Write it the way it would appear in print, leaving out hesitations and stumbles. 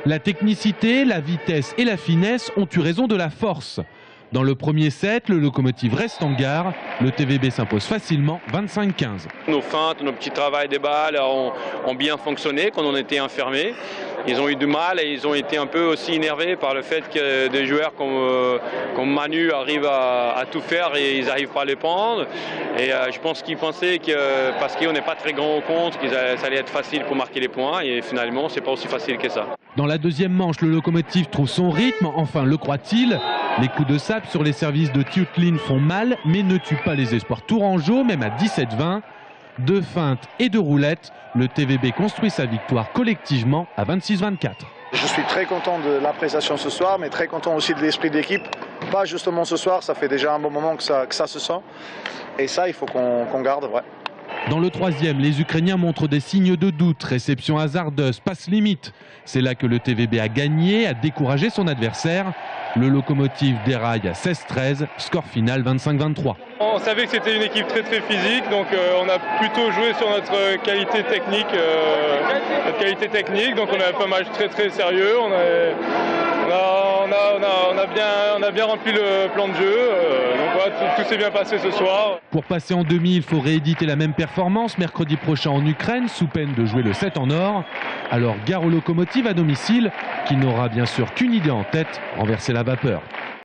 La technicité, la vitesse et la finesse ont eu raison de la force. Dans le premier set, le Lokomotiv reste en gare. Le TVB s'impose facilement 25-15. Nos feintes, nos petits travails des balles ont bien fonctionné quand on était enfermés. Ils ont eu du mal et ils ont été un peu aussi énervés par le fait que des joueurs comme Manu arrivent à tout faire et ils n'arrivent pas à les prendre. Et je pense qu'ils pensaient que parce qu'on n'est pas très grand au compte, que ça allait être facile pour marquer les points. Et finalement, c'est pas aussi facile que ça. Dans la deuxième manche, le Lokomotiv trouve son rythme. Enfin, le croit-il? Les coups de sape sur les services de Tiotlin font mal, mais ne tuent pas les espoirs tourangeaux, même à 17-20. De feintes et de roulettes, le TVB construit sa victoire collectivement à 26-24. Je suis très content de l'appréciation ce soir, mais très content aussi de l'esprit de l'équipe. Pas justement ce soir, ça fait déjà un bon moment que ça se sent. Et ça, il faut qu'on garde, ouais. Dans le troisième, les Ukrainiens montrent des signes de doute, réception hasardeuse, passe limite. C'est là que le TVB a gagné, a découragé son adversaire. Le Lokomotiv déraille à 16-13, score final 25-23. On savait que c'était une équipe très physique, donc on a plutôt joué sur notre qualité technique. Donc on a fait un match très sérieux. On a bien rempli le plan de jeu. Donc voilà, tout s'est bien passé ce soir. Pour passer en demi, il faut rééditer la même performance mercredi prochain en Ukraine, sous peine de jouer le 7 en or. Alors gare au Lokomotiv à domicile, qui n'aura bien sûr qu'une idée en tête, renverser la vapeur.